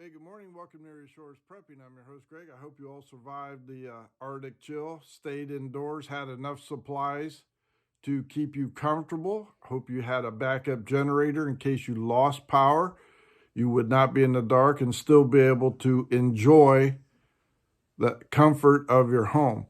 Hey, good morning. Welcome to Area Shores Prepping. I'm your host, Greg. I hope you all survived the Arctic chill, stayed indoors, had enough supplies to keep you comfortable. Hope you had a backup generator in case you lost power. You would not be in the dark and still be able to enjoy the comfort of your home.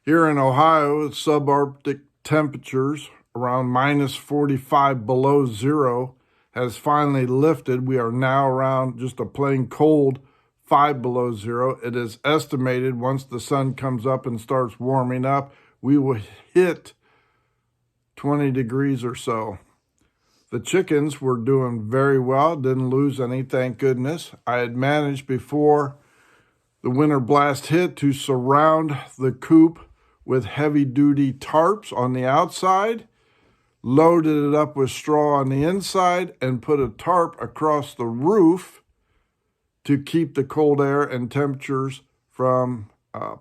Here in Ohio, subarctic temperatures around minus 45 below zero has finally lifted. We are now around just a plain cold 5 below zero. It is estimated once the sun comes up and starts warming up, we will hit 20 degrees or so. The chickens were doing very well, didn't lose any, thank goodness. I had managed before the winter blast hit to surround the coop with heavy-duty tarps on the outside, loaded it up with straw on the inside, and put a tarp across the roof to keep the cold air and temperatures from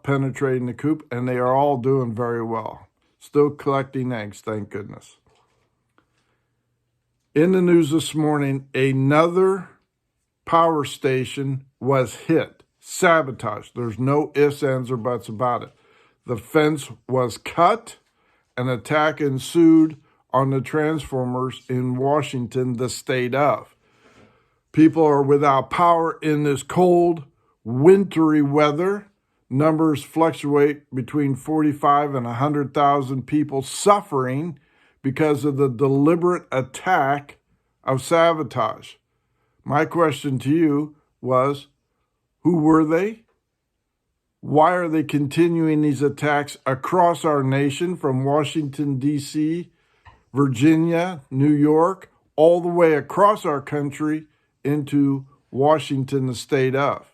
penetrating the coop, and they are all doing very well. Still collecting eggs, thank goodness. In the news this morning, another power station was hit. Sabotage. There's no ifs, ands, or buts about it. The fence was cut. An attack ensued on the transformers in Washington, the state of. People are without power in this cold, wintry weather. Numbers fluctuate between 45 and 100,000 people suffering because of the deliberate attack of Sabotage. My question to you was, who were they? Why are they continuing these attacks across our nation from Washington, D.C., Virginia, New York, all the way across our country into Washington, the state of?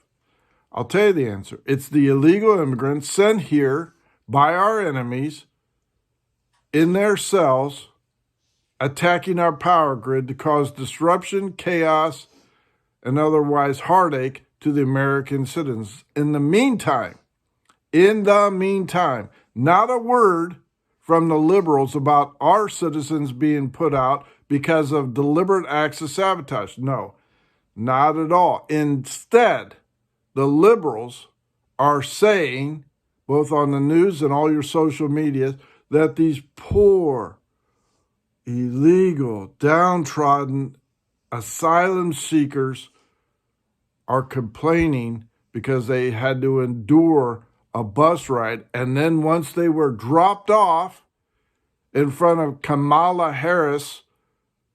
I'll tell you the answer. It's the illegal immigrants sent here by our enemies in their cells, attacking our power grid to cause disruption, chaos, and otherwise heartache to the American citizens. In the meantime, not a word from the liberals about our citizens being put out because of deliberate acts of sabotage. No, not at all. Instead, the liberals are saying, both on the news and all your social media, that these poor, illegal, downtrodden asylum seekers are complaining because they had to endure a bus ride. And then once they were dropped off in front of Kamala Harris'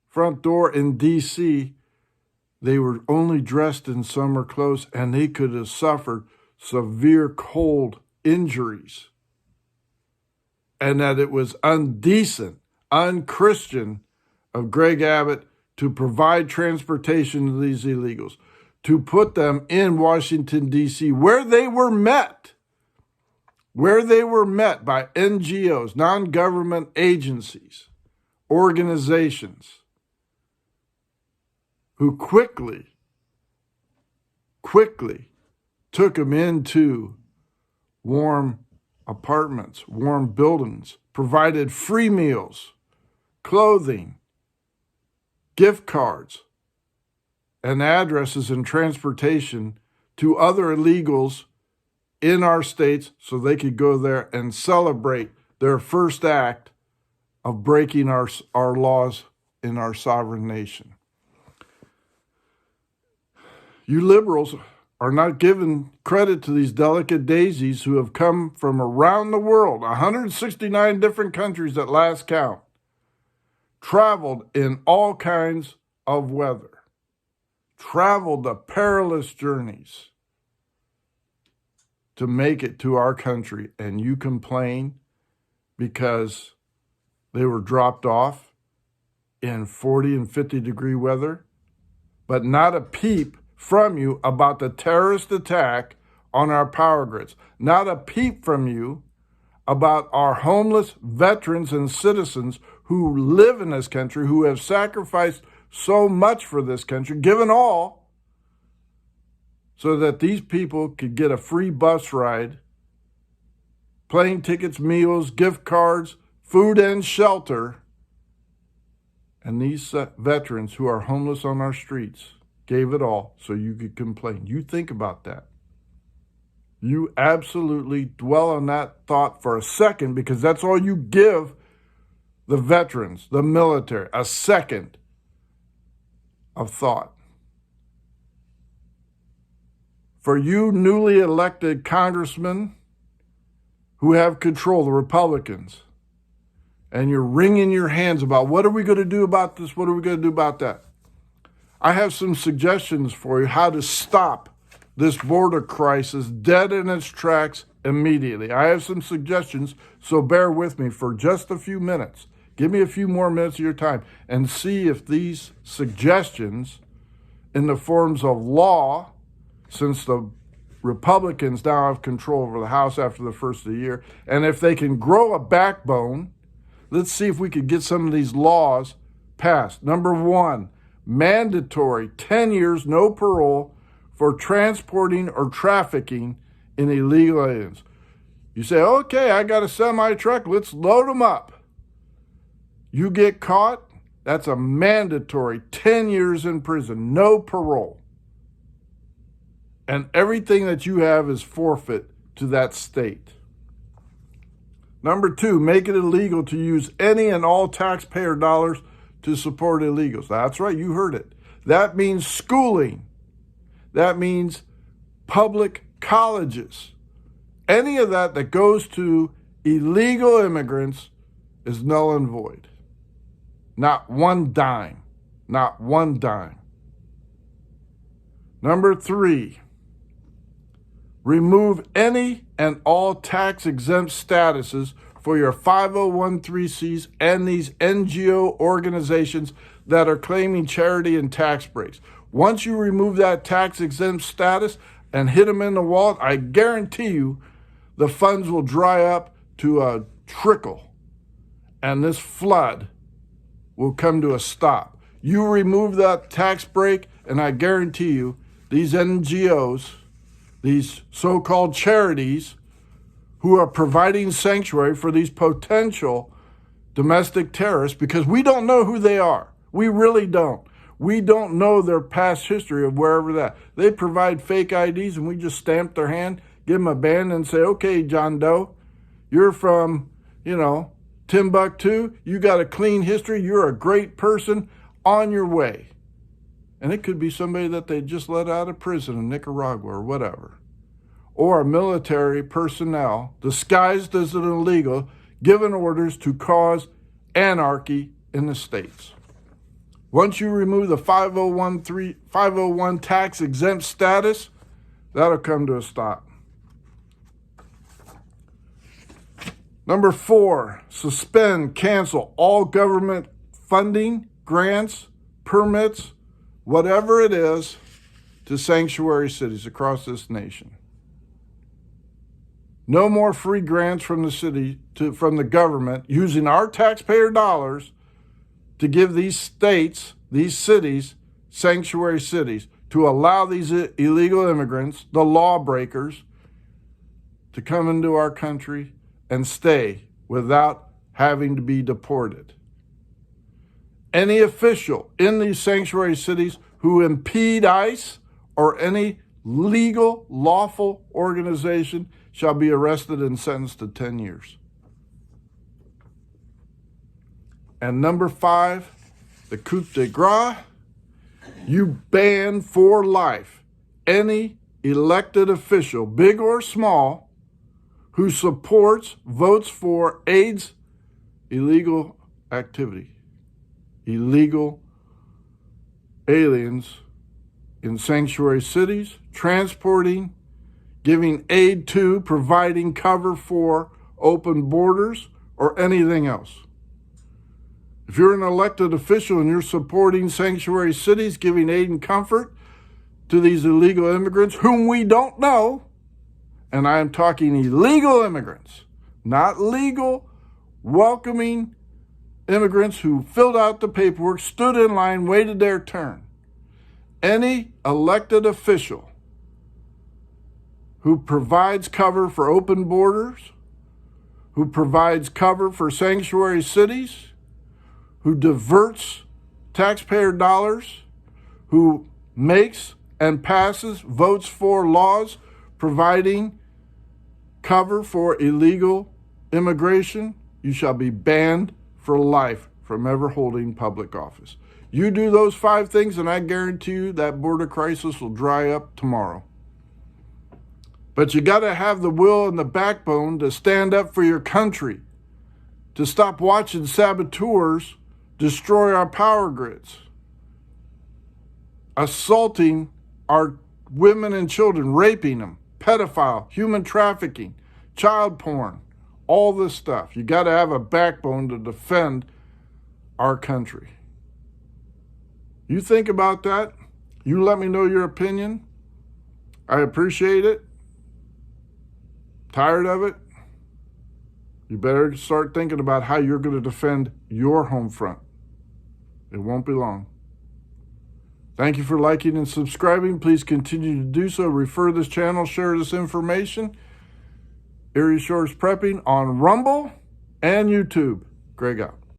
front door in D.C., they were only dressed in summer clothes and they could have suffered severe cold injuries. And that it was undecent, unchristian of Greg Abbott to provide transportation to these illegals, to put them in Washington, D.C., where they were met by NGOs, non-government agencies, organizations, who quickly took them into warm apartments, warm buildings, provided free meals, clothing, gift cards, and addresses and transportation to other illegals in our states so they could go there and celebrate their first act of breaking our laws in our sovereign nation. You liberals are not giving credit to these delicate daisies who have come from around the world, 169 different countries at last count, traveled in all kinds of weather, traveled the perilous journeys to make it to our country, and you complain because they were dropped off in 40 and 50 degree weather, but not a peep from you about the terrorist attack on our power grids. Not a peep from you about our homeless veterans and citizens who live in this country, who have sacrificed so much for this country, given all, so that these people could get a free bus ride, plane tickets, meals, gift cards, food and shelter. And these veterans who are homeless on our streets gave it all so you could complain. You think about that. You absolutely dwell on that thought for a second, because that's all you give the veterans, the military, a second of thought. For you newly elected congressmen who have control, the Republicans, and you're wringing your hands about what are we going to do about this? What are we going to do about that? I have some suggestions for you how to stop this border crisis dead in its tracks immediately. I have some suggestions, so bear with me for just a few minutes. Give me a few more minutes of your time and see if these suggestions in the forms of law, since the Republicans now have control over the House after the first of the year, and if they can grow a backbone, let's see if we could get some of these laws passed. Number one, mandatory 10 years, no parole for transporting or trafficking in illegal aliens. You say, okay, I got a semi-truck, let's load them up. You get caught, that's a mandatory 10 years in prison, no parole. And everything that you have is forfeit to that state. Number two, make it illegal to use any and all taxpayer dollars to support illegals. That's right, you heard it. That means schooling. That means public colleges. Any of that that goes to illegal immigrants is null and void. Not one dime. Not one dime. Number three, remove any and all tax-exempt statuses for your 501(c)(3)s and these NGO organizations that are claiming charity and tax breaks. Once you remove that tax-exempt status and hit them in the wallet, I guarantee you the funds will dry up to a trickle, and this flood will come to a stop. You remove that tax break, and I guarantee you these NGOs, these so-called charities who are providing sanctuary for these potential domestic terrorists, because we don't know who they are. We really don't. We don't know their past history of wherever that. They provide fake IDs and we just stamp their hand, give them a band and say, okay, John Doe, you're from, Timbuktu. You got a clean history. You're a great person, on your way. And it could be somebody that they just let out of prison in Nicaragua or whatever. Or a military personnel disguised as an illegal, given orders to cause anarchy in the states. Once you remove the 501 tax exempt status, that'll come to a stop. Number four, suspend, cancel all government funding, grants, permits, whatever it is, to sanctuary cities across this nation. No more free grants from the city from the government using our taxpayer dollars to give these states, these cities, sanctuary cities, to allow these illegal immigrants, the lawbreakers, to come into our country and stay without having to be deported. Any official in these sanctuary cities who impede ICE or any legal, lawful organization shall be arrested and sentenced to 10 years. And number five, the coup de grace, you ban for life any elected official, big or small, who supports, votes for, aids illegal activity, illegal aliens in sanctuary cities, transporting, giving aid to, providing cover for open borders, or anything else. If you're an elected official and you're supporting sanctuary cities, giving aid and comfort to these illegal immigrants, whom we don't know, and I am talking illegal immigrants, not legal, welcoming immigrants who filled out the paperwork, stood in line, waited their turn. Any elected official who provides cover for open borders, who provides cover for sanctuary cities, who diverts taxpayer dollars, who makes and passes, votes for laws providing cover for illegal immigration, you shall be banned for life from ever holding public office. You do those 5 things, and I guarantee you that border crisis will dry up tomorrow. But you got to have the will and the backbone to stand up for your country, to stop watching saboteurs destroy our power grids, assaulting our women and children, raping them, pedophile, human trafficking, child porn, all this stuff. You got to have a backbone to defend our country. You think about that. You let me know your opinion. I appreciate it. Tired of it? You better start thinking about how you're going to defend your home front. It won't be long. Thank you for liking and subscribing. Please continue to do so. Refer this channel, share this information. Erie Shores Prepping on Rumble and YouTube. Greg out.